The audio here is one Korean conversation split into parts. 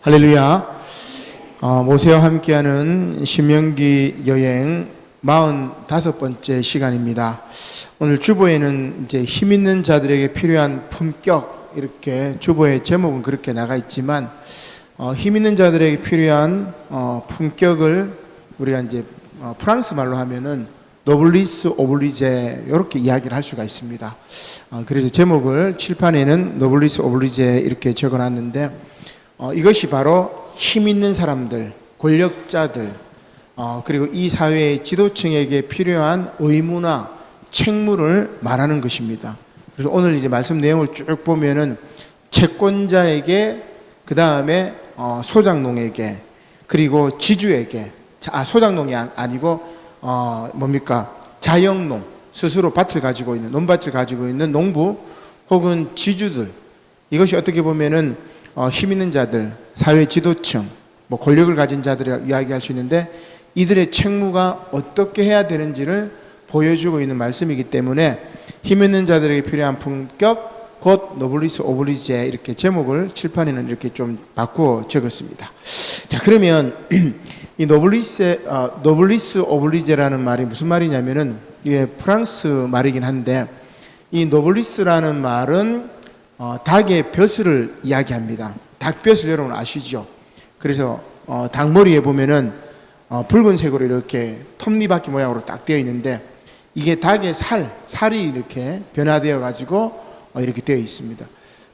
할렐루야. 모세와 함께하는 신명기 여행 45번째 시간입니다. 오늘 주보에는 이제 힘 있는 자들에게 필요한 품격, 이렇게 주보의 제목은 그렇게 나가 있지만 힘 있는 자들에게 필요한 품격을 우리가 이제 프랑스 말로 하면은 노블리스 오블리제, 이렇게 이야기를 할 수가 있습니다. 그래서 제목을 칠판에는 노블리스 오블리제 이렇게 적어놨는데, 이것이 바로 힘 있는 사람들, 권력자들, 그리고 이 사회의 지도층에게 필요한 의무나 책무를 말하는 것입니다. 그래서 오늘 이제 말씀 내용을 쭉 보면은 채권자에게, 그 다음에 소장농에게, 그리고 지주에게, 소장농이 아니고 자영농, 스스로 밭을 가지고 있는, 논밭을 가지고 있는 농부 혹은 지주들, 이것이 어떻게 보면은 힘 있는 자들, 사회 지도층, 권력을 가진 자들을 이야기할 수 있는데, 이들의 책무가 어떻게 해야 되는지를 보여주고 있는 말씀이기 때문에 힘 있는 자들에게 필요한 품격, 곧 노블리스 오블리제, 이렇게 제목을 칠판에는 이렇게 좀 바꾸어 적었습니다. 자, 그러면 이 노블리스 오블리제라는 말이 무슨 말이냐면은, 이게 프랑스 말이긴 한데, 이 노블리스라는 말은 닭의 벼슬을 이야기합니다. 닭벼슬 여러분 아시죠? 그래서 닭머리에 보면은 붉은색으로 이렇게 톱니바퀴 모양으로 딱 되어 있는데, 이게 닭의 살이 이렇게 변화되어 가지고 이렇게 되어 있습니다.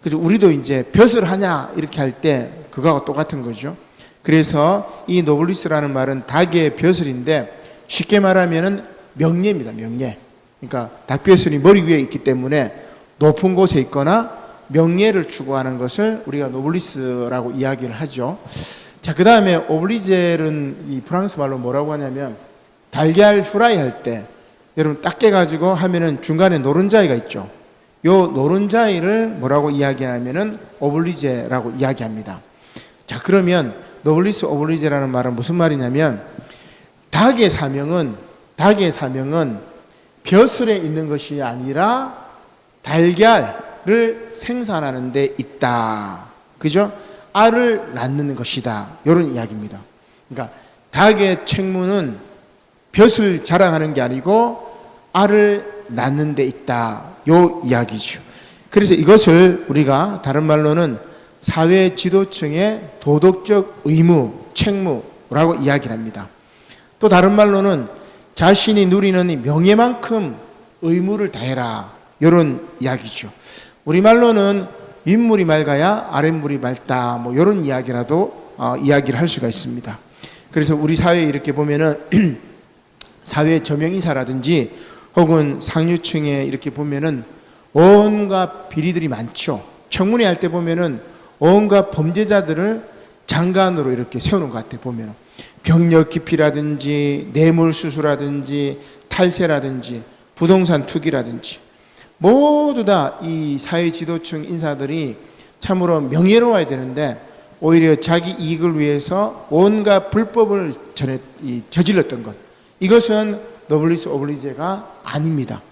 그래서 우리도 이제 벼슬 하냐 이렇게 할 때 그거하고 똑같은 거죠. 그래서 이 노블리스라는 말은 닭의 벼슬인데, 쉽게 말하면은 명예입니다. 명예. 그러니까 닭벼슬이 머리 위에 있기 때문에 높은 곳에 있거나 명예를 추구하는 것을 우리가 노블리스라고 이야기를 하죠. 자, 그 다음에 오블리제는 이 프랑스 말로 뭐라고 하냐면, 달걀 프라이 할 때 여러분 딱 깨가지고 하면은 중간에 노른자이가 있죠. 요 노른자이를 뭐라고 이야기하냐면은 오블리제라고 이야기합니다. 자, 그러면 노블리스 오블리제라는 말은 무슨 말이냐면, 닭의 사명은 벼슬에 있는 것이 아니라 달걀을 생산하는 데 있다. 그죠? 알을 낳는 것이다. 이런 이야기입니다. 그러니까 닭의 책무는 벼슬 자랑하는 게 아니고 알을 낳는 데 있다. 요 이야기죠. 그래서 이것을 우리가 다른 말로는 사회 지도층의 도덕적 의무, 책무라고 이야기를 합니다. 또 다른 말로는 자신이 누리는 이 명예만큼 의무를 다해라, 이런 이야기죠. 우리말로는 윗물이 맑아야 아랫물이 맑다, 이런 이야기라도 이야기를 할 수가 있습니다. 그래서 우리 사회에 이렇게 보면은 사회 저명인사라든지 혹은 상류층에 이렇게 보면은 온갖 비리들이 많죠. 청문회 할 때 보면은 온갖 범죄자들을 장관으로 이렇게 세우는 것 같아요. 보면은 병력 기피라든지 뇌물수수라든지 탈세라든지 부동산 투기라든지 모두 다 이 사회 지도층 인사들이 참으로 명예로워야 되는데, 오히려 자기 이익을 위해서 온갖 불법을 저질렀던 것, 이것은 노블리스 오블리제가 아닙니다.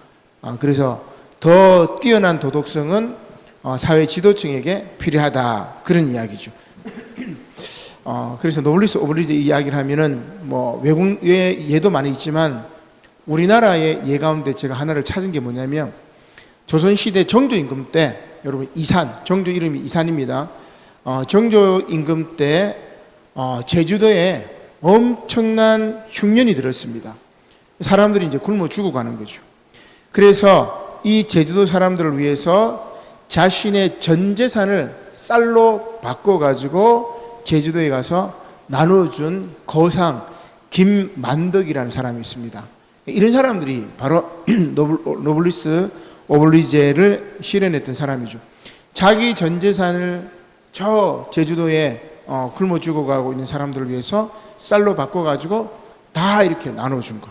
그래서 더 뛰어난 도덕성은 사회 지도층에게 필요하다, 그런 이야기죠. 그래서 노블리스 오블리제 이야기를 하면은 외국의 예도 많이 있지만, 우리나라의 예 가운데 제가 하나를 찾은 게 뭐냐면, 조선시대 정조임금 때, 여러분 정조 이름이 이산입니다. 정조임금 때 제주도에 엄청난 흉년이 들었습니다. 사람들이 이제 굶어 죽어가는 거죠. 그래서 이 제주도 사람들을 위해서 자신의 전 재산을 쌀로 바꿔가지고 제주도에 가서 나눠준 거상 김만덕이라는 사람이 있습니다. 이런 사람들이 바로 노블리스 오블리제를 실현했던 사람이죠. 자기 전 재산을 저 제주도에 굶어 죽어가고 있는 사람들을 위해서 쌀로 바꿔가지고 다 이렇게 나눠준 것.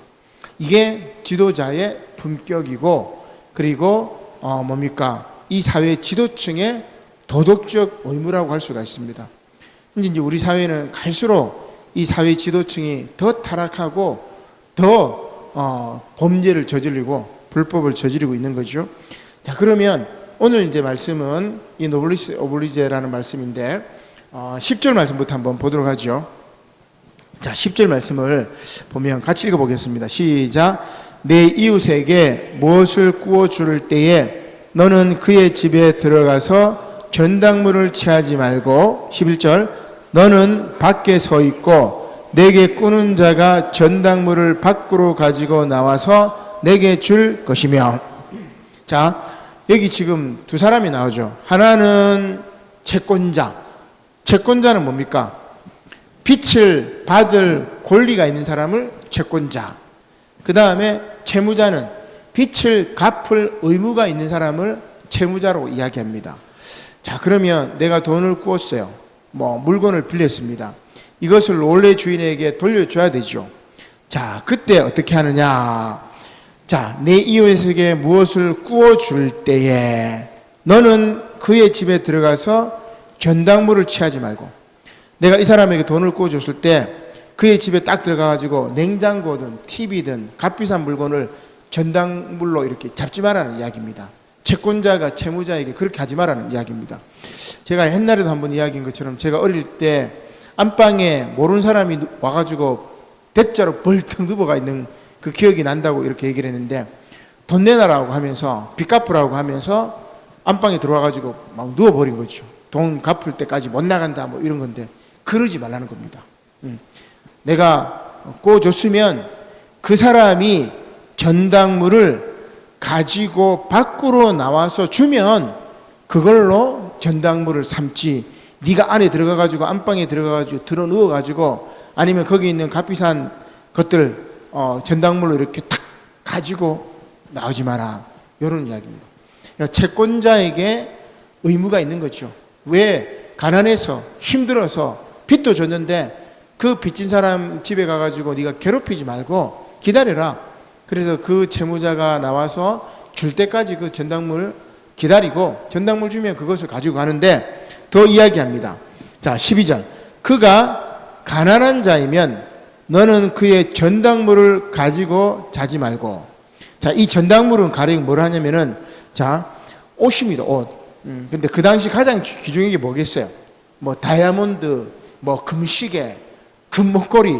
이게 지도자의 품격이고, 그리고 이 사회 지도층의 도덕적 의무라고 할 수가 있습니다. 이제 우리 사회는 갈수록 이 사회 지도층이 더 타락하고 더 범죄를 저지르고 불법을 저지르고 있는 거죠. 자, 그러면 오늘 이제 말씀은 이 노블리스 오블리제라는 말씀인데, 10절 말씀부터 한번 보도록 하죠. 자, 10절 말씀을 보면 같이 읽어보겠습니다. 시작. 내 이웃에게 무엇을 구워 줄 때에 너는 그의 집에 들어가서 전당물을 취하지 말고, 11절, 너는 밖에 서 있고 내게 꾸는 자가 전당물을 밖으로 가지고 나와서 내게 줄 것이며. 자, 여기 지금 두 사람이 나오죠. 하나는 채권자. 채권자는 뭡니까? 빚을 받을 권리가 있는 사람을 채권자. 그 다음에 채무자는 빚을 갚을 의무가 있는 사람을 채무자로 이야기합니다. 자, 그러면 내가 돈을 꾸었어요. 물건을 빌렸습니다. 이것을 원래 주인에게 돌려줘야 되죠. 자, 그때 어떻게 하느냐? 자, 내 이웃에게 무엇을 구워줄 때에 너는 그의 집에 들어가서 전당물을 취하지 말고, 내가 이 사람에게 돈을 구워줬을 때 그의 집에 딱 들어가가지고 냉장고든 TV든 값비싼 물건을 전당물로 이렇게 잡지 말라는 이야기입니다. 채권자가 채무자에게 그렇게 하지 말라는 이야기입니다. 제가 옛날에도 한번 이야기한 것처럼 제가 어릴 때 안방에 모르는 사람이 와가지고 대자로 벌떡 누워가 있는 그 기억이 난다고 이렇게 얘기를 했는데, 돈 내놔라고 하면서 빚 갚으라고 하면서 안방에 들어와가지고 막 누워버린 거죠. 돈 갚을 때까지 못 나간다 이런 건데, 그러지 말라는 겁니다. 내가 꿔줬으면 그 사람이 전당물을 가지고 밖으로 나와서 주면 그걸로 전당물을 삼지, 네가 안에 들어가가지고 안방에 들어가가지고 들어 누워가지고 아니면 거기 있는 값비싼 것들 전당물로 이렇게 탁 가지고 나오지 마라, 이런 이야기입니다. 그러니까 채권자에게 의무가 있는 거죠. 왜? 가난해서 힘들어서 빚도 줬는데 그 빚진 사람 집에 가가지고 네가 괴롭히지 말고 기다려라. 그래서 그 채무자가 나와서 줄 때까지 그 전당물 기다리고 전당물 주면 그것을 가지고 가는데, 더 이야기합니다. 자, 12절. 그가 가난한 자이면 너는 그의 전당물을 가지고 자지 말고. 자, 이 전당물은 가령 뭘 하냐면은, 자, 옷입니다. 옷. 근데 그 당시 가장 귀중한 게 뭐겠어요? 다이아몬드, 금시계, 금목걸이.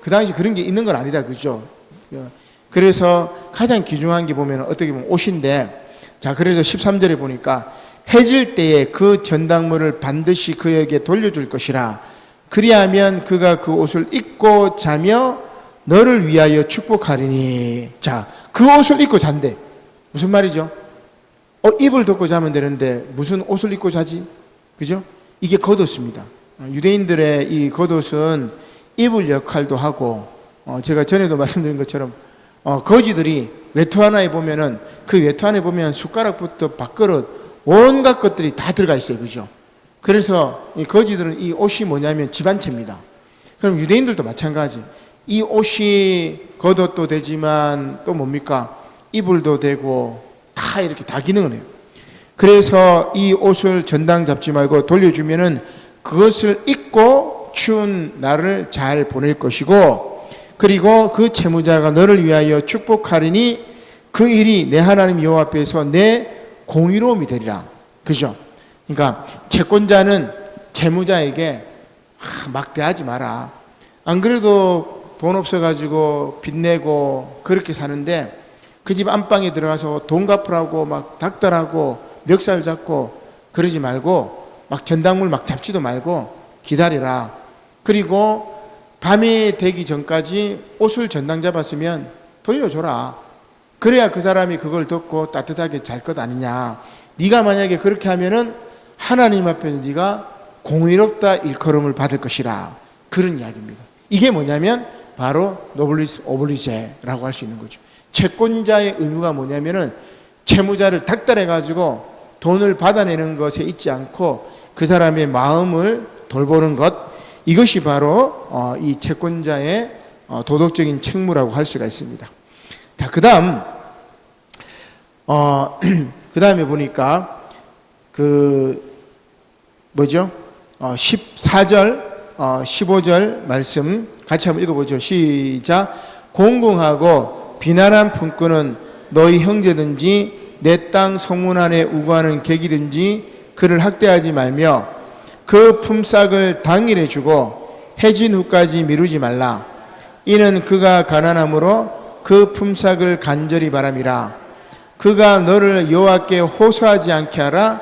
그 당시 그런 게 있는 건 아니다. 그죠? 그래서 가장 귀중한 게 보면 어떻게 보면 옷인데, 자, 그래서 13절에 보니까 해질 때에 그 전당물을 반드시 그에게 돌려줄 것이라. 그리하면 그가 그 옷을 입고 자며 너를 위하여 축복하리니. 자, 그 옷을 입고 잔대. 무슨 말이죠? 입을 덮고 자면 되는데 무슨 옷을 입고 자지? 그죠? 이게 겉옷입니다. 유대인들의 이 겉옷은 입을 역할도 하고, 제가 전에도 말씀드린 것처럼 거지들이 외투 하나에 보면은 그 외투 안에 보면 숟가락부터 밥그릇 온갖 것들이 다 들어가 있어요. 그죠? 그래서 이 거지들은 이 옷이 뭐냐면 집안채입니다. 그럼 유대인들도 마찬가지. 이 옷이 겉옷도 되지만 또 뭡니까? 이불도 되고 다 이렇게 다 기능을 해요. 그래서 이 옷을 전당 잡지 말고 돌려주면은 그것을 입고 추운 날을 잘 보낼 것이고, 그리고 그 채무자가 너를 위하여 축복하리니 그 일이 내 하나님 여호와 앞에서 내 공의로움이 되리라. 그죠? 그러니까 채권자는 채무자에게 막대하지 마라. 안 그래도 돈 없어가지고 빚내고 그렇게 사는데 그 집 안방에 들어가서 돈 갚으라고 막 닥달하고 멱살 잡고 그러지 말고, 막 전당물 막 잡지도 말고 기다리라. 그리고 밤이 되기 전까지 옷을 전당 잡았으면 돌려줘라. 그래야 그 사람이 그걸 듣고 따뜻하게 잘 것 아니냐. 네가 만약에 그렇게 하면은 하나님 앞에서 네가 공의롭다 일컬음을 받을 것이라. 그런 이야기입니다. 이게 뭐냐면 바로 노블리스 오블리제라고 할 수 있는 거죠. 채권자의 의무가 뭐냐면은 채무자를 닥달해 가지고 돈을 받아내는 것에 있지 않고 그 사람의 마음을 돌보는 것, 이것이 바로 이 채권자의 도덕적인 책무라고 할 수가 있습니다. 자, 그 다음에 보니까 14절, 15절 말씀 같이 한번 읽어보죠. 시작. 공공하고 비난한 품꾼은 너희 형제든지 내 땅 성문 안에 우거하는 객이든지 그를 학대하지 말며 그 품삯을 당일에 주고 해진 후까지 미루지 말라. 이는 그가 가난함으로 그 품삯을 간절히 바람이라. 그가 너를 여호와께 호소하지 않게 하라.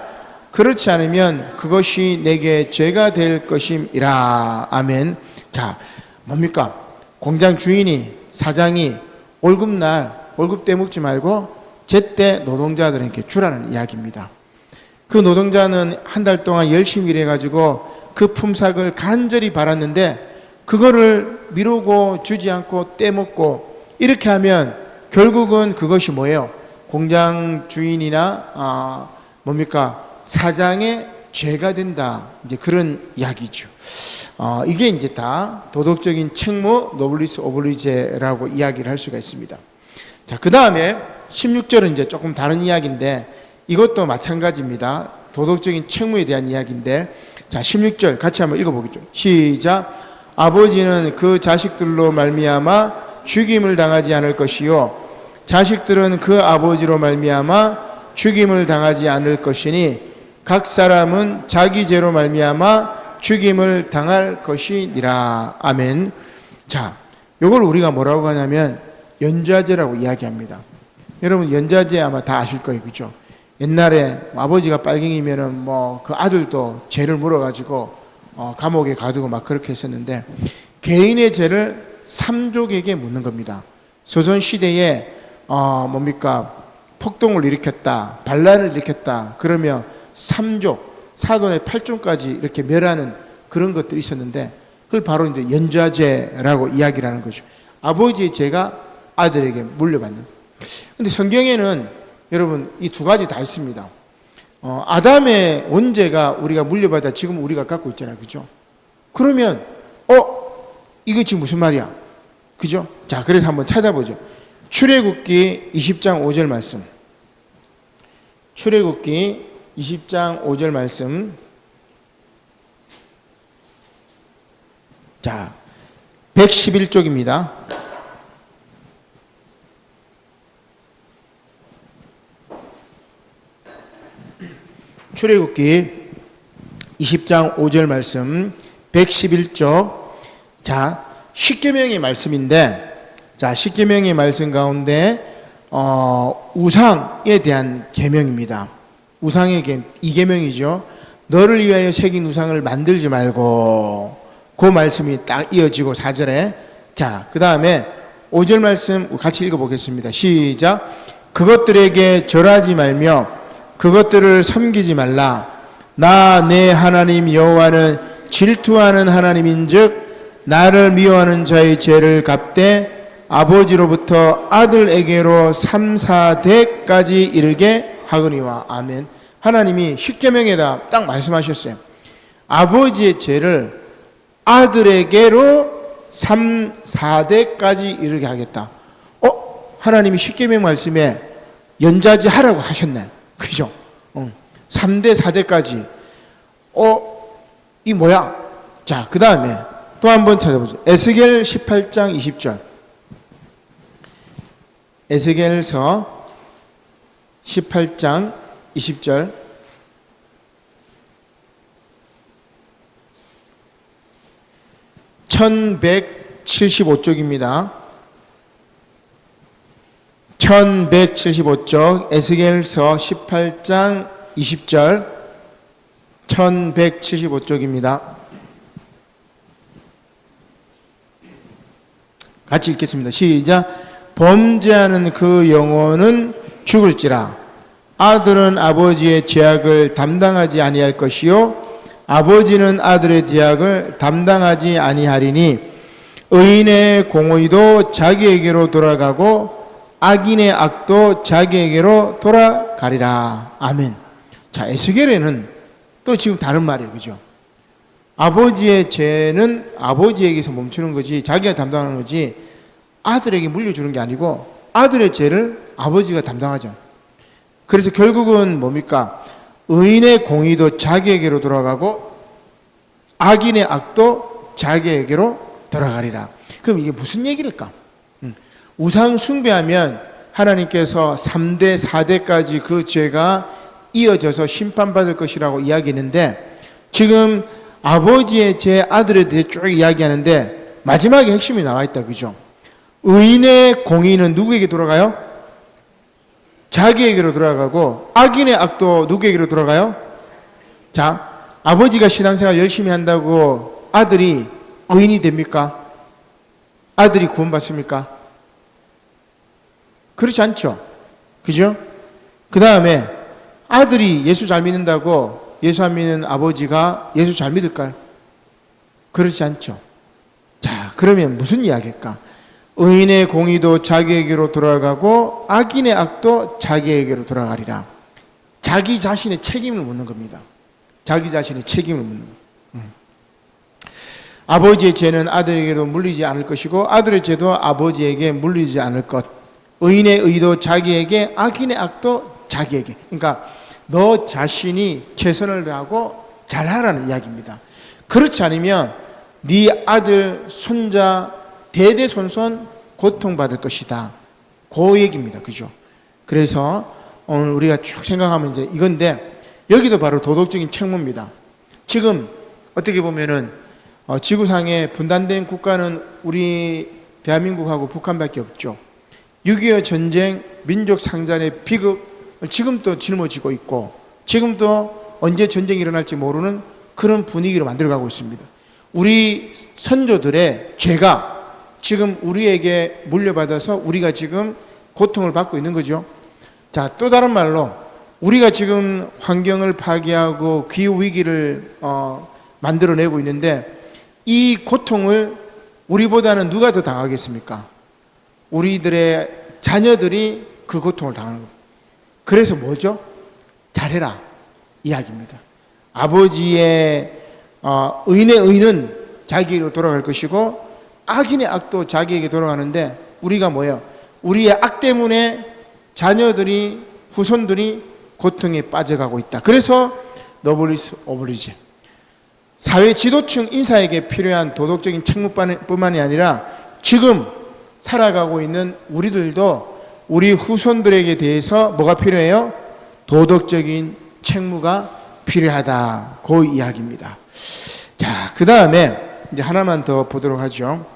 그렇지 않으면 그것이 내게 죄가 될 것임이라. 아멘. 자, 뭡니까? 공장 주인이, 사장이 월급날 월급 떼먹지 말고 제때 노동자들에게 주라는 이야기입니다. 그 노동자는 한 달 동안 열심히 일해가지고 그 품삯을 간절히 바랐는데 그거를 미루고 주지 않고 떼먹고 이렇게 하면 결국은 그것이 뭐예요? 공장 주인이나 뭡니까? 사장의 죄가 된다. 이제 그런 이야기죠. 이게 이제 다 도덕적인 책무, 노블리스 오블리제라고 이야기를 할 수가 있습니다. 자, 그 다음에 16절은 이제 조금 다른 이야기인데 이것도 마찬가지입니다. 도덕적인 책무에 대한 이야기인데, 자, 16절 같이 한번 읽어보겠죠. 시작. 아버지는 그 자식들로 말미암아 죽임을 당하지 않을 것이요 자식들은 그 아버지로 말미암아 죽임을 당하지 않을 것이니 각 사람은 자기 죄로 말미암아 죽임을 당할 것이니라. 아멘. 자, 요걸 우리가 뭐라고 하냐면 연좌제라고 이야기합니다. 여러분 연좌제 아마 다 아실 거예요, 그죠? 옛날에 아버지가 빨갱이면은 뭐 그 아들도 죄를 물어가지고 감옥에 가두고 막 그렇게 했었는데 개인의 죄를 삼족에게 묻는 겁니다. 조선 시대에 뭡니까? 폭동을 일으켰다, 반란을 일으켰다. 그러면 삼족, 사돈의 팔종까지 이렇게 멸하는 그런 것들이 있었는데 그걸 바로 이제 연좌제라고 이야기를 하는 거죠. 아버지의 죄가 아들에게 물려받는. 근데 성경에는 여러분 이 두 가지 다 있습니다. 아담의 원죄가 우리가 물려받아 지금 우리가 갖고 있잖아요, 그죠? 그러면 이거 지금 무슨 말이야, 그죠? 자, 그래서 한번 찾아보죠. 출애굽기 20장 5절 말씀. 출애굽기 20장 5절 말씀. 자, 111쪽입니다. 출애굽기 20장 5절 말씀 111쪽. 자, 십계명의 말씀인데, 자, 십계명의 말씀 가운데 우상에 대한 계명입니다. 우상의 이 계명이죠. 너를 위하여 새긴 우상을 만들지 말고. 그 말씀이 딱 이어지고 4절에, 자, 그 다음에 5절 말씀 같이 읽어보겠습니다. 시작. 그것들에게 절하지 말며 그것들을 섬기지 말라. 나 내 하나님 여호와는 질투하는 하나님인즉 나를 미워하는 자의 죄를 갚되 아버지로부터 아들에게로 3, 4대까지 이르게 하거니와. 아멘. 하나님이 십계명에다 딱 말씀하셨어요. 아버지의 죄를 아들에게로 3, 4대까지 이르게 하겠다. 하나님이 십계명 말씀에 연좌제 하라고 하셨네, 그죠? 3대 4대까지. 이 뭐야? 자, 그 다음에 또 한번 찾아보죠. 에스겔 18장 20절. 에스겔서 18장 20절. (1175쪽입니다) 1175쪽 에스겔서 18장 20절 1175쪽입니다. 같이 읽겠습니다. 시작. 범죄하는 그 영혼은 죽을지라. 아들은 아버지의 죄악을 담당하지 아니할 것이요 아버지는 아들의 죄악을 담당하지 아니하리니 의인의 공의도 자기에게로 돌아가고 악인의 악도 자기에게로 돌아가리라. 아멘. 자, 에스겔에는 또 지금 다른 말이에요, 그죠? 아버지의 죄는 아버지에게서 멈추는 거지, 자기가 담당하는 거지, 아들에게 물려주는 게 아니고 아들의 죄를 아버지가 담당하죠. 그래서 결국은 뭡니까? 의인의 공의도 자기에게로 돌아가고 악인의 악도 자기에게로 돌아가리라. 그럼 이게 무슨 얘기일까? 우상 숭배하면 하나님께서 3대 4대까지 그 죄가 이어져서 심판받을 것이라고 이야기했는데, 지금 아버지의 제 아들에 대해 쭉 이야기하는데 마지막에 핵심이 나와 있다. 그죠? 의인의 공의는 누구에게 돌아가요? 자기에게로 돌아가고 악인의 악도 누구에게로 돌아가요? 자, 아버지가 신앙생활 열심히 한다고 아들이 의인이 됩니까? 아들이 구원받습니까? 그렇지 않죠. 그죠? 그 다음에 아들이 예수 잘 믿는다고 예수 안 믿는 아버지가 예수 잘 믿을까요? 그렇지 않죠. 자, 그러면 무슨 이야기일까? 의인의 공의도 자기에게로 돌아가고 악인의 악도 자기에게로 돌아가리라. 자기 자신의 책임을 묻는 겁니다. 자기 자신의 책임을 묻는 겁니다. 아버지의 죄는 아들에게도 물리지 않을 것이고 아들의 죄도 아버지에게 물리지 않을 것. 의인의 의도 자기에게, 악인의 악도 자기에게. 그러니까 너 자신이 최선을 다하고 잘하라는 이야기입니다. 그렇지 않으면 네 아들, 손자 대대손손 고통받을 것이다. 그 얘기입니다. 그죠? 그래서 오늘 우리가 쭉 생각하면 이제 이건데 여기도 바로 도덕적인 책무입니다. 지금 어떻게 보면은 지구상에 분단된 국가는 우리 대한민국하고 북한밖에 없죠. 6.25 전쟁, 민족 상잔의 비극 지금도 짊어지고 있고 지금도 언제 전쟁이 일어날지 모르는 그런 분위기로 만들어가고 있습니다. 우리 선조들의 죄가 지금 우리에게 물려받아서 우리가 지금 고통을 받고 있는 거죠. 자, 또 다른 말로 우리가 지금 환경을 파괴하고 기후위기를 만들어내고 있는데 이 고통을 우리보다는 누가 더 당하겠습니까? 우리들의 자녀들이 그 고통을 당하는 겁니다. 그래서 뭐죠? 잘해라 이야기입니다. 아버지의 의인의 의는 자기에게로 돌아갈 것이고 악인의 악도 자기에게 돌아가는데 우리가 뭐예요? 우리의 악 때문에 자녀들이 후손들이 고통에 빠져가고 있다. 그래서 노블리스 오블리지 사회 지도층 인사에게 필요한 도덕적인 책무뿐만이 아니라 지금 살아가고 있는 우리들도 우리 후손들에게 대해서 뭐가 필요해요? 도덕적인 책무가 필요하다. 그 이야기입니다. 자, 그 다음에 이제 하나만 더 보도록 하죠.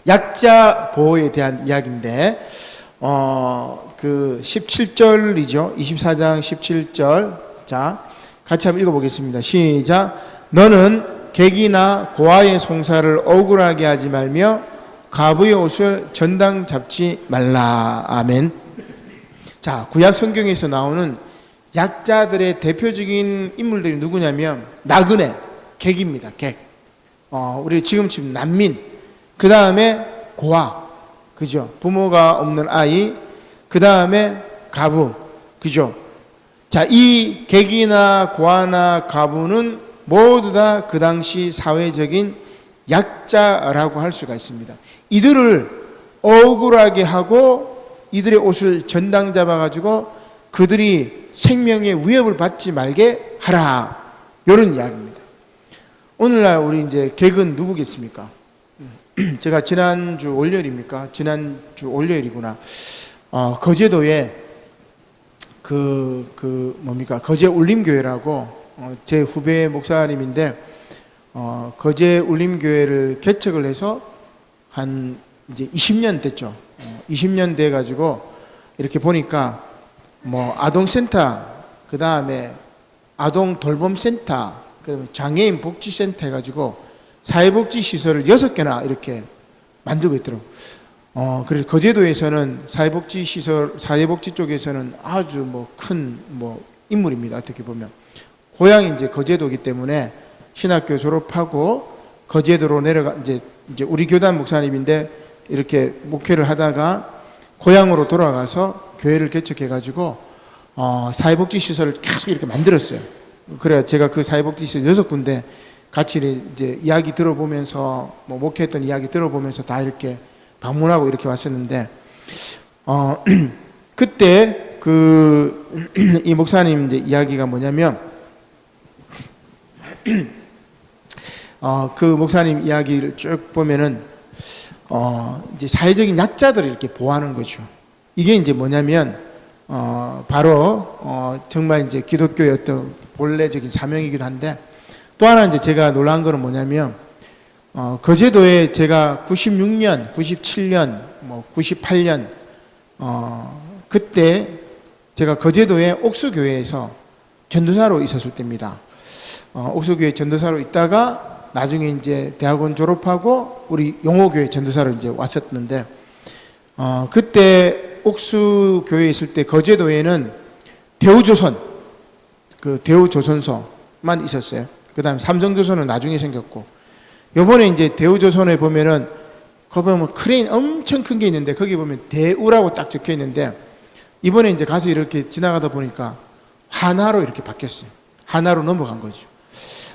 약자 보호에 대한 이야기인데, 그 17절이죠. 24장 17절. 자, 같이 한번 읽어보겠습니다. 시작. 너는 객이나 고아의 송사를 억울하게 하지 말며 가부의 옷을 전당 잡지 말라. 아멘. 자, 구약 성경에서 나오는 약자들의 대표적인 인물들이 누구냐면 나그네, 객입니다. 객. 우리 지금 난민. 그 다음에 고아. 그죠? 부모가 없는 아이. 그 다음에 가부. 그죠? 자, 이 객이나 고아나 가부는 모두 다 그 당시 사회적인 약자라고 할 수가 있습니다. 이들을 억울하게 하고 이들의 옷을 전당 잡아가지고 그들이 생명의 위협을 받지 말게 하라. 이런 이야기입니다. 오늘날 우리 이제 객은 누구겠습니까? 제가 지난주 월요일입니까? 지난주 월요일이구나. 거제도에 거제 울림교회라고 제 후배 목사님인데 거제 울림교회를 개척을 해서 한 이제 20년 됐죠. 20년 돼 가지고 이렇게 보니까 뭐 아동센터, 그 다음에 아동 돌봄센터, 그다음에 장애인 복지센터 해가지고 사회복지 시설을 6개나 이렇게 만들고 있더라고요. 그래서 거제도에서는 사회복지 시설, 사회복지 쪽에서는 아주 큰 인물입니다. 어떻게 보면 고향이 이제 거제도이기 때문에 신학교 졸업하고 거제도로 내려가 이제 우리 교단 목사님인데 이렇게 목회를 하다가 고향으로 돌아가서 교회를 개척해가지고 사회복지 시설을 계속 이렇게 만들었어요. 그래야 제가 그 사회복지 시설 6군데 같이 이제 이야기 들어보면서 목회했던 이야기 들어보면서 다 이렇게 방문하고 이렇게 왔었는데 그때 이 목사님 이제 이야기가 뭐냐면 그 목사님 이야기를 쭉 보면은 이제 사회적인 약자들을 이렇게 보호하는 거죠. 이게 이제 뭐냐면 바로 정말 이제 기독교의 어떤 본래적인 사명이기도 한데 또 하나 이제 제가 놀란 거는 뭐냐면, 거제도에 제가 96년, 97년, 98년, 그때 제가 거제도의 옥수교회에서 전도사로 있었을 때입니다. 옥수교회 전도사로 있다가 나중에 이제 대학원 졸업하고 우리 용호교회 전도사로 이제 왔었는데, 그때 옥수교회에 있을 때 거제도에는 대우조선, 그 대우조선소만 있었어요. 그 다음에 삼성조선은 나중에 생겼고, 요번에 이제 대우조선에 보면은, 거기 보면 크레인 엄청 큰 게 있는데, 거기 보면 대우라고 딱 적혀 있는데, 이번에 이제 가서 이렇게 지나가다 보니까 하나로 이렇게 바뀌었어요. 하나로 넘어간 거죠.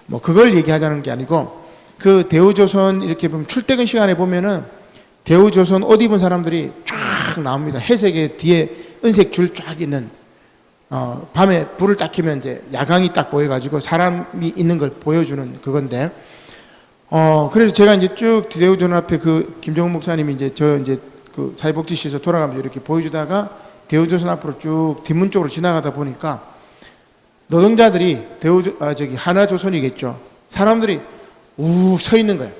뭐 그걸 얘기하자는 게 아니고, 그 대우조선 이렇게 보면 출퇴근 시간에 보면은 대우조선 옷 입은 사람들이 쫙 나옵니다. 회색에 뒤에 은색 줄 쫙 있는, 밤에 불을 딱 켜면 이제 야광이 딱 보여가지고 사람이 있는 걸 보여주는 그건데, 그래서 제가 이제 쭉 대우조선 앞에 그 김정은 목사님이 이제 저 이제 그 사회복지시에서 돌아가면서 이렇게 보여주다가 대우조선 앞으로 쭉 뒷문 쪽으로 지나가다 보니까 노동자들이 하나조선이겠죠. 사람들이 우 서 있는 거예요.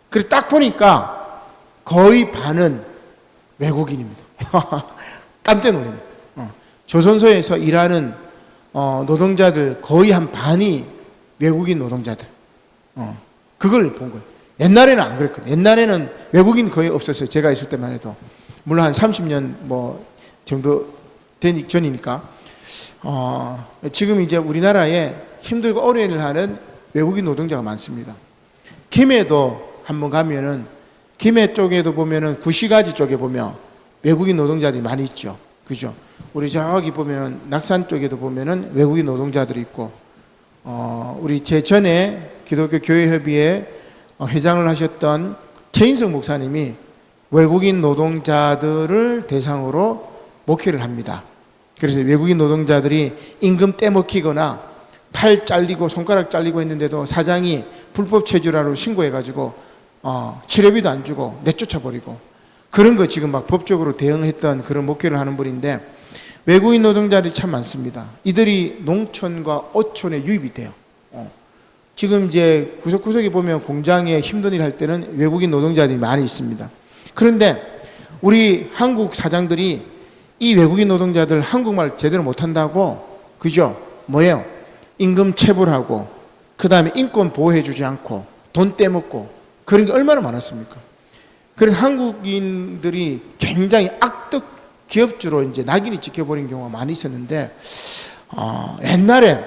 그래서 딱 보니까 거의 반은 외국인입니다. 깜짝 놀랐네요. 조선소에서 일하는 노동자들 거의 한 반이 외국인 노동자들. 그걸 본 거예요. 옛날에는 안 그랬거든요. 옛날에는 외국인 거의 없었어요. 제가 있을 때만 해도. 물론 한 30년 정도 된 전이니까. 지금 이제 우리나라에 힘들고 어려운 일을 하는 외국인 노동자가 많습니다. 김해도 한번 가면은, 김해 쪽에도 보면은 구시가지 쪽에 보면 외국인 노동자들이 많이 있죠. 그죠? 우리 저기 보면 낙산 쪽에도 보면은 외국인 노동자들이 있고, 우리 제 전에 기독교 교회협의회 회장을 하셨던 최인석 목사님이 외국인 노동자들을 대상으로 목회를 합니다. 그래서 외국인 노동자들이 임금 떼먹히거나 팔 잘리고 손가락 잘리고 했는데도 사장이 불법 체류라로 신고해가지고 치료비도 안 주고 내쫓아버리고, 그런 거 지금 막 법적으로 대응했던 그런 목회를 하는 분인데, 외국인 노동자들이 참 많습니다. 이들이 농촌과 어촌에 유입이 돼요. 지금 이제 구석구석에 보면 공장에 힘든 일 할 때는 외국인 노동자들이 많이 있습니다. 그런데 우리 한국 사장들이 이 외국인 노동자들 한국말 제대로 못한다고, 그죠? 뭐예요? 임금 체불하고, 그 다음에 인권 보호해주지 않고, 돈 떼먹고, 그런 게 얼마나 많았습니까? 그래서 한국인들이 굉장히 악덕 기업주로 이제 낙인이 찍혀버린 경우가 많이 있었는데, 옛날에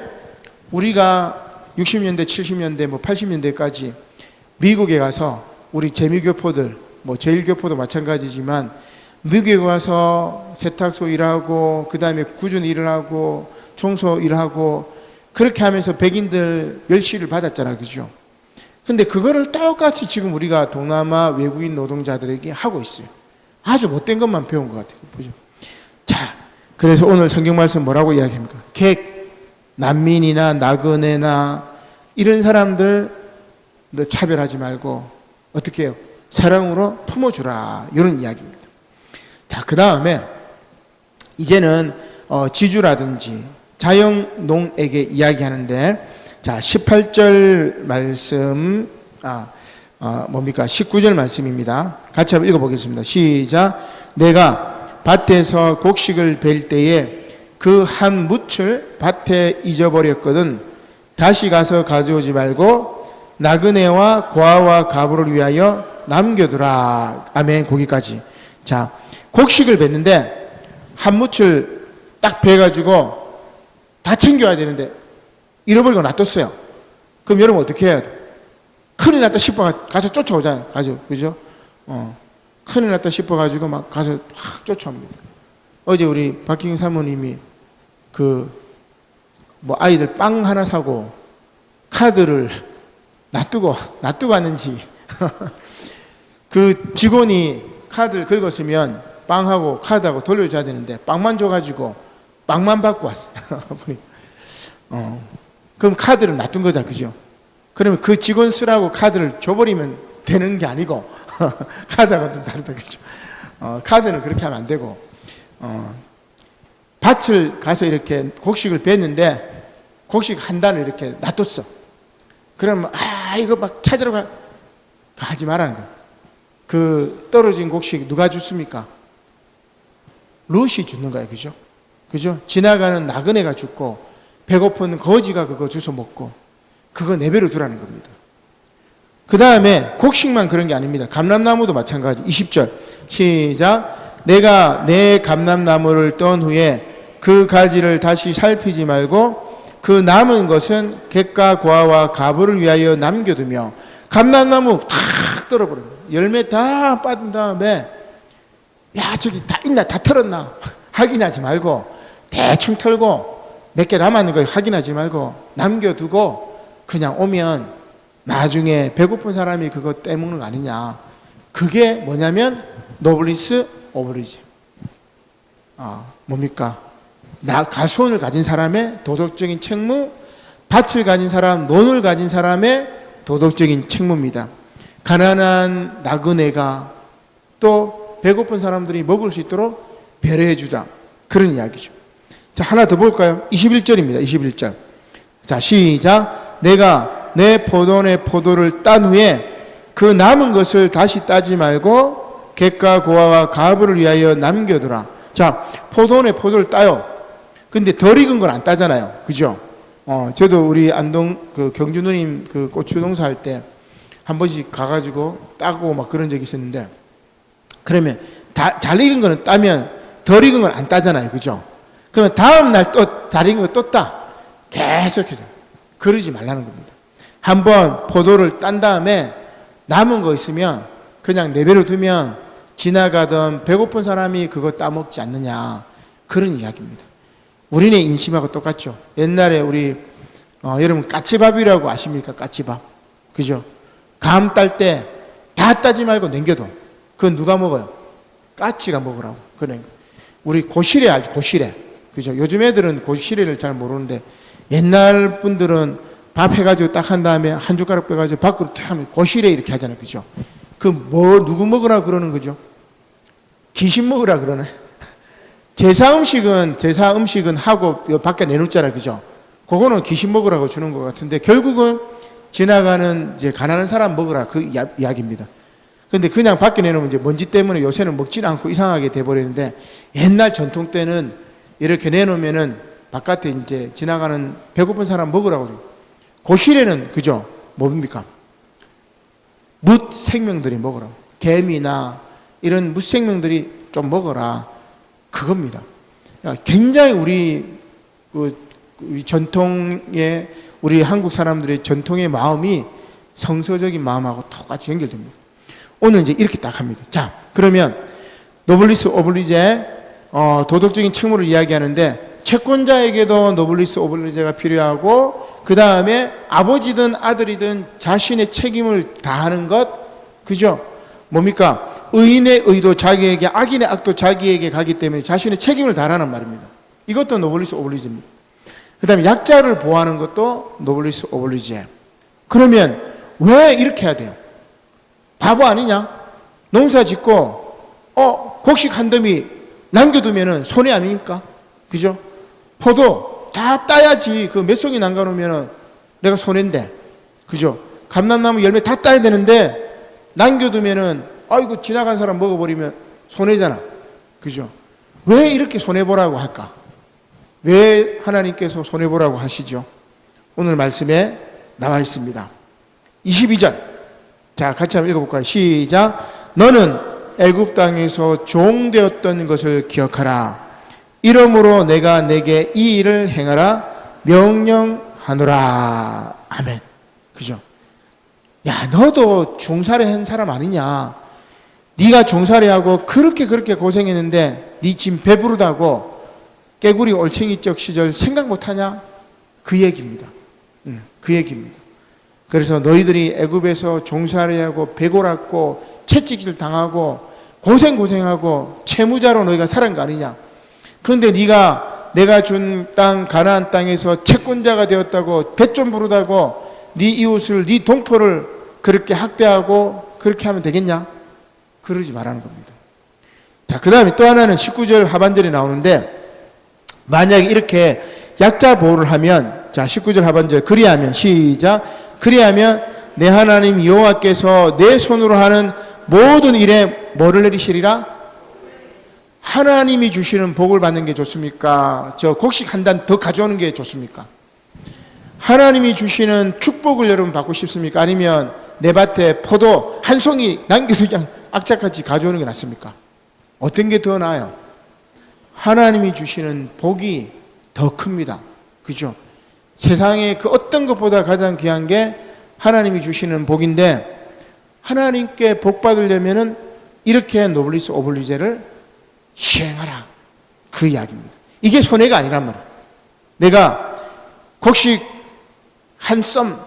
우리가 60년대, 70년대, 80년대까지 미국에 가서 우리 재미교포들, 제일교포도 마찬가지지만, 미국에 가서 세탁소 일하고, 그 다음에 구준 일을 하고, 청소 일하고, 그렇게 하면서 백인들 멸시를 받았잖아요. 그죠? 근데 그거를 똑같이 지금 우리가 동남아 외국인 노동자들에게 하고 있어요. 아주 못된 것만 배운 것 같아요. 보죠. 자, 그래서 오늘 성경 말씀 뭐라고 이야기합니까? 객, 난민이나 나그네나 이런 사람들 너 차별하지 말고 어떻게 해요? 사랑으로 품어주라. 이런 이야기입니다. 자, 그 다음에 이제는 지주라든지 자영농에게 이야기하는데, 자, 18절 말씀, 뭡니까? 19절 말씀입니다. 같이 한번 읽어보겠습니다. 시작. 내가 밭에서 곡식을 벨 때에 그 한 뭇을 밭에 잊어버렸거든 다시 가서 가져오지 말고 나그네와 고아와 가부를 위하여 남겨두라. 아멘. 거기까지. 자, 곡식을 뱄는데 한 뭇을 딱 베가지고 다 챙겨야 되는데 잃어버리고 놔뒀어요. 그럼 여러분 어떻게 해야 돼? 큰일 났다 싶어 가서 쫓아오잖아요. 가죠. 그죠? 큰일 났다 싶어 가지고 막 가서 확 쫓아옵니다. 어제 우리 박king 사모님이 아이들 빵 하나 사고 카드를 놔두고 왔는지 그 직원이 카드를 긁었으면 빵하고 카드하고 돌려줘야 되는데 빵만 줘가지고 빵만 받고 왔어. 그럼 카드를 놔둔 거다. 그죠? 그러면 그 직원 쓰라고 카드를 줘버리면 되는 게 아니고 카드하고 좀 다르다. 그죠? 카드는 그렇게 하면 안 되고, 밭을 가서 이렇게 곡식을 뱄는데 곡식 한 단을 이렇게 놔뒀어. 그러면 이거 막 찾으러 가지 말라는 거예요. 그 떨어진 곡식 누가 줬습니까? 롯이 주는 거예요. 그죠? 지나가는 나그네가 죽고 배고픈 거지가 그거 주워 먹고 그거 내버려 두라는 겁니다. 그 다음에 곡식만 그런 게 아닙니다. 감람나무도 마찬가지. 20절 시작. 내가 내 감람나무를 떤 후에 그 가지를 다시 살피지 말고 그 남은 것은 객과 고아와 가부를 위하여 남겨두며 감람나무 탁 떨어버려요. 열매 다 빠진 다음에 야 저기 다 있나 다 털었나 확인하지 말고 대충 털고 몇 개 남았는 거 확인하지 말고 남겨두고 그냥 오면 나중에 배고픈 사람이 그거 떼먹는 거 아니냐. 그게 뭐냐면 노블리스 오블리제. 뭡니까? 가수원을 가진 사람의 도덕적인 책무, 밭을 가진 사람, 논을 가진 사람의 도덕적인 책무입니다. 가난한 나그네가 또 배고픈 사람들이 먹을 수 있도록 배려해 주자. 그런 이야기죠. 자, 하나 더 볼까요? 21절입니다. 21절. 자, 시작. 내가 내 포도원의 포도를 딴 후에 그 남은 것을 다시 따지 말고 객과 고아와 가부를 위하여 남겨두라. 자, 포도원의 포도를 따요. 근데 덜 익은 건 안 따잖아요. 그죠? 저도 우리 안동 그 경주 누님 그 고추 농사 할 때 한 번씩 가가지고 따고 막 그런 적이 있었는데, 그러면 잘 익은 거는 따면 덜 익은 건 안 따잖아요. 그죠? 그러면 다음날 또 잘 익은 거 또 따. 계속해서. 그러지 말라는 겁니다. 한번 포도를 딴 다음에 남은 거 있으면 그냥 내버려 두면 지나가던 배고픈 사람이 그거 따먹지 않느냐. 그런 이야기입니다. 우리네 인심하고 똑같죠. 옛날에 우리 여러분 까치밥이라고 아십니까? 까치밥. 그죠? 감 딸 때 다 따지 말고 남겨둬. 그건 누가 먹어요? 까치가 먹으라고. 그래. 우리 고시래 알죠? 고시래. 그죠? 요즘 애들은 고시래를 잘 모르는데 옛날 분들은 밥 해가지고 딱 한 다음에 한 숟가락 빼가지고 밖으로 탁 하면 고시래 이렇게 하잖아요. 그죠? 누구 먹으라 그러는 거죠? 귀신 먹으라 그러네. 제사 음식은 하고 밖에 내놓잖아요. 그죠? 그거는 귀신 먹으라고 주는 것 같은데 결국은 지나가는 이제 가난한 사람 먹으라 그 이야기입니다. 근데 그냥 밖에 내놓으면 이제 먼지 때문에 요새는 먹지는 않고 이상하게 돼버리는데 옛날 전통 때는 이렇게 내놓으면은 바깥에 이제 지나가는 배고픈 사람 먹으라고 줘. 고시래는 그죠? 뭡니까? 뭇 생명들이 먹으라고. 개미나 이런 뭇 생명들이 좀 먹어라. 그겁니다. 굉장히 우리 전통의 우리 한국 사람들의 전통의 마음이 성서적인 마음하고 똑같이 연결됩니다. 오늘 이제 이렇게 딱 합니다. 자, 그러면 노블리스 오블리제 도덕적인 책무를 이야기하는데 채권자에게도 노블리스 오블리제가 필요하고 그 다음에 아버지든 아들이든 자신의 책임을 다하는 것, 그죠? 뭡니까? 의인의 의도 자기에게, 악인의 악도 자기에게 가기 때문에 자신의 책임을 다하라는 말입니다. 이것도 노블리스 오블리제입니다. 그 다음에 약자를 보호하는 것도 노블리스 오블리제. 그러면 왜 이렇게 해야 돼요? 바보 아니냐? 농사 짓고 곡식 한 더미 남겨두면은 손해 아닙니까? 그죠? 포도 다 따야지. 그 몇 송이 남겨놓으면은 내가 손해인데, 그죠? 감람나무 열매 다 따야 되는데 남겨두면은 이거 지나간 사람 먹어버리면 손해잖아. 그죠? 왜 이렇게 손해보라고 할까? 왜 하나님께서 손해보라고 하시죠? 오늘 말씀에 나와 있습니다. 22절. 자, 같이 한번 읽어볼까요? 시작. 너는 애굽 땅에서 종되었던 것을 기억하라. 이러므로 내가 내게 이 일을 행하라 명령하노라. 아멘. 그죠? 야, 너도 종살이 한 사람 아니냐? 네가 종살이하고 그렇게 고생했는데 네 지금 배부르다고 깨구리 올챙이적 시절 생각 못하냐? 그 얘기입니다. 그 얘기입니다. 그래서 너희들이 애굽에서 종살이하고 배고랐고 채찍질 당하고 고생하고 채무자로 너희가 살은 거 아니냐? 그런데 내가 준 땅 가나안 땅에서 채권자가 되었다고 배 좀 부르다고 네 이웃을 네 동포를 그렇게 학대하고 그렇게 하면 되겠냐? 그러지 말라는 겁니다. 자, 그 다음에 또 하나는 19절 하반절에 나오는데 만약에 이렇게 약자 보호를 하면, 자, 19절 하반절 그리하면 시작. 그리하면 내 하나님 여호와께서 내 손으로 하는 모든 일에 뭐를 내리시리라? 하나님이 주시는 복을 받는 게 좋습니까? 저 곡식 한 단 더 가져오는 게 좋습니까? 하나님이 주시는 축복을 여러분 받고 싶습니까? 아니면 내 밭에 포도 한 송이 남겨서 그냥 악착같이 가져오는 게 낫습니까? 어떤 게 더 나아요? 하나님이 주시는 복이 더 큽니다. 그죠? 세상에 그 어떤 것보다 가장 귀한 게 하나님이 주시는 복인데, 하나님께 복 받으려면은 이렇게 노블리스 오블리제를 시행하라, 그 이야기입니다. 이게 손해가 아니란 말이에요. 내가 곡식 한 썸,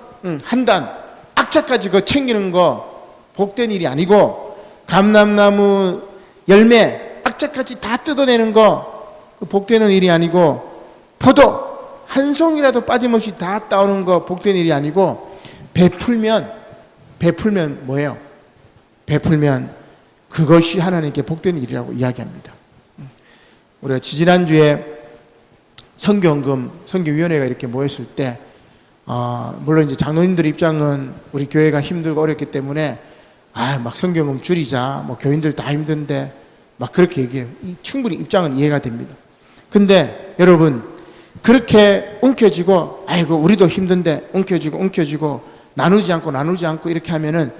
한 단, 악착까지 그 챙기는 거 복된 일이 아니고, 감람나무 열매 악착까지 다 뜯어내는 거 복되는 일이 아니고, 포도 한 송이라도 빠짐없이 다 따오는 거 복된 일이 아니고, 베풀면 뭐예요? 베풀면 그것이 하나님께 복된 일이라고 이야기합니다. 우리가 지지난주에 선교헌금 선교위원회가 이렇게 모였을 때, 물론 이제 장로님들 입장은 우리 교회가 힘들고 어렵기 때문에 막 선교헌금 줄이자, 뭐 교인들 다 힘든데 막 그렇게 얘기해요. 충분히 입장은 이해가 됩니다. 근데 여러분, 그렇게 움켜쥐고 아이고 우리도 힘든데 움켜쥐고 나누지 않고 이렇게 하면은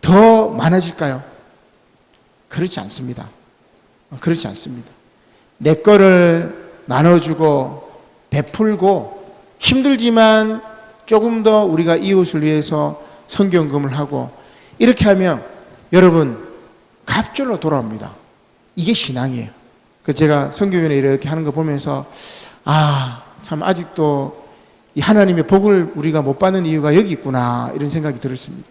더 많아질까요? 그렇지 않습니다. 그렇지 않습니다. 내 거를 나눠주고 베풀고, 힘들지만 조금 더 우리가 이웃을 위해서 선교헌금을 하고, 이렇게 하면 여러분 갑절로 돌아옵니다. 이게 신앙이에요. 그 제가 선교위원회 이렇게 하는 거 보면서 참 아직도 이 하나님의 복을 우리가 못 받는 이유가 여기 있구나, 이런 생각이 들었습니다.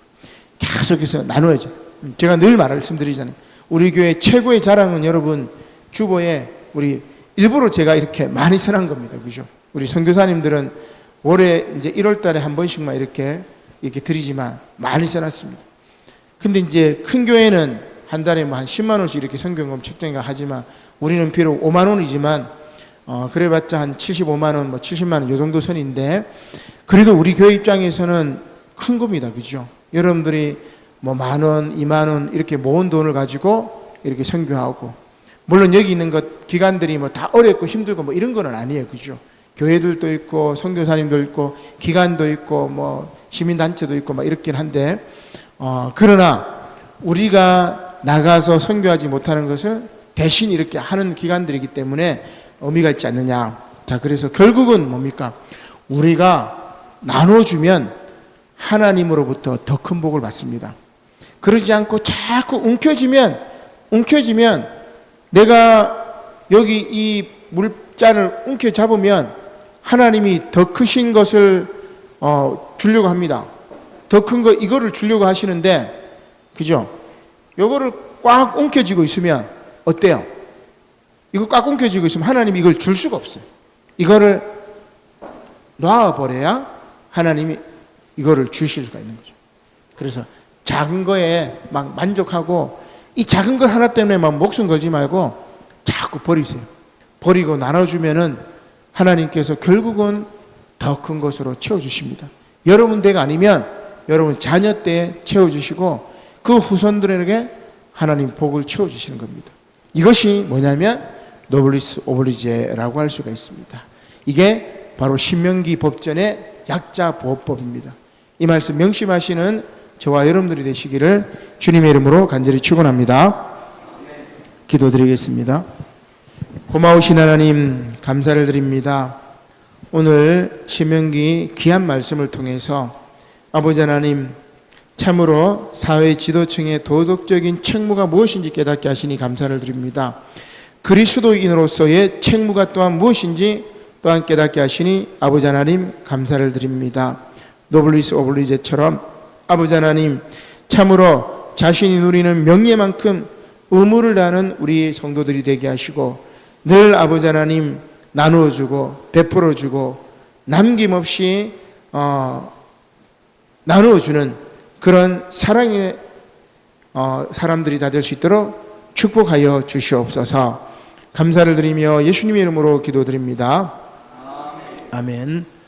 계속해서 나눠야죠. 제가 늘 말씀드리잖아요. 우리 교회 최고의 자랑은 여러분 주보에 우리 일부러 제가 이렇게 많이 써놓은 겁니다. 그죠? 우리 선교사님들은 올해 이제 1월 달에 한 번씩만 이렇게 드리지만 많이 써놨습니다. 근데 이제 큰 교회는 한 달에 뭐 한 10만 원씩 이렇게 선교헌금 책정이가 하지만, 우리는 비록 5만 원이지만 그래봤자 한 75만 원, 뭐 70만 원 요 정도 선인데, 그래도 우리 교회 입장에서는 큰 겁니다. 그죠? 여러분들이 뭐 10,000원, 20,000원 이렇게 모은 돈을 가지고 이렇게 선교하고, 물론 여기 있는 것 기관들이 뭐 다 어렵고 힘들고 뭐 이런 거는 아니에요. 그죠? 교회들도 있고 선교사님도 있고 기관도 있고 뭐 시민단체도 있고 막 이렇긴 한데, 그러나 우리가 나가서 선교하지 못하는 것을 대신 이렇게 하는 기관들이기 때문에 의미가 있지 않느냐. 자, 그래서 결국은 뭡니까? 우리가 나눠주면 하나님으로부터 더 큰 복을 받습니다. 그러지 않고 자꾸 움켜쥐면 내가 여기 이 물잔을 움켜잡으면 하나님이 더 크신 것을 주려고 합니다. 더 큰 거 이거를 주려고 하시는데, 그죠? 요거를 꽉 움켜쥐고 있으면 어때요? 이거 꽉 움켜쥐고 있으면 하나님이 이걸 줄 수가 없어요. 이거를 놔버려야 하나님이 이거를 주실 수가 있는 거죠. 그래서 작은 거에 막 만족하고, 이 작은 것 하나 때문에 막 목숨 걸지 말고 자꾸 버리세요. 버리고 나눠주면은 하나님께서 결국은 더 큰 것으로 채워주십니다. 여러분 댁 아니면 여러분 자녀 때 채워주시고, 그 후손들에게 하나님 복을 채워주시는 겁니다. 이것이 뭐냐면 노블리스 오블리제라고 할 수가 있습니다. 이게 바로 신명기 법전의 약자보호법입니다. 이 말씀 명심하시는 저와 여러분들이 되시기를 주님의 이름으로 간절히 축원합니다. 기도드리겠습니다. 고마우신 하나님, 감사를 드립니다. 오늘 신명기 귀한 말씀을 통해서 아버지 하나님, 참으로 사회 지도층의 도덕적인 책무가 무엇인지 깨닫게 하시니 감사를 드립니다. 그리스도인으로서의 책무가 또한 무엇인지 또한 깨닫게 하시니 아버지 하나님 감사를 드립니다. 노블리스 오블리제처럼 아버지 하나님, 참으로 자신이 누리는 명예만큼 의무를 다하는 우리 성도들이 되게 하시고, 늘 아버지 하나님 나누어주고 베풀어주고 남김없이 나누어주는 그런 사랑의 사람들이 다 될 수 있도록 축복하여 주시옵소서. 감사를 드리며 예수님의 이름으로 기도드립니다. 아멘.